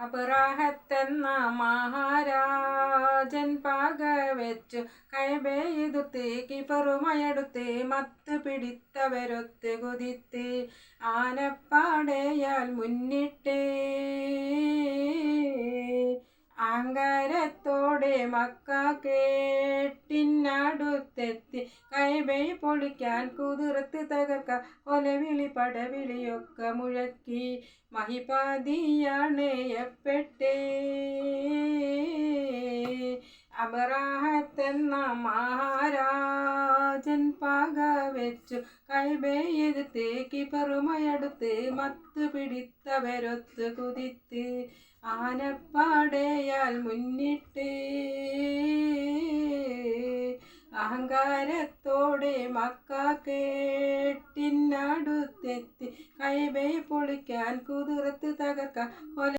അബ്രാഹത്തെന്ന മഹാരാജൻ പകവെച്ചു കൈബെയ്തുത്ത് കിപറുമയെടുത്ത് മത്ത് പിടിത്തവരൊത്ത് കുതിത്ത് ആനപ്പാടയാൽ മുന്നിട്ട് അഹങ്കാരത്തോടെ മക്ക കേട്ടിനടുത്തെത്തി കൈബൈ പൊളിക്കാൻ കുതിർത്ത് തകർക്ക കൊലവിളി പടവിളിയൊക്കെ മുഴക്കി മഹിപാതിയണയപ്പെട്ടേ. അബ്രാഹത്തെന്ന മഹാരാജൻ പകവെച്ചു കൈബെയ്തുത്ത് കിപറുമയെടുത്ത് മത്ത് പിടിത്തവരൊത്ത് കുതിത്ത് ആനപ്പാടയാൽ മുന്നിട്ട് അഹങ്കാരത്തോടെ മക്ക കേട്ടിനടുത്തെത്തി കൈബൈ പൊളിക്കാൻ കുതിർത്ത് തകർക്ക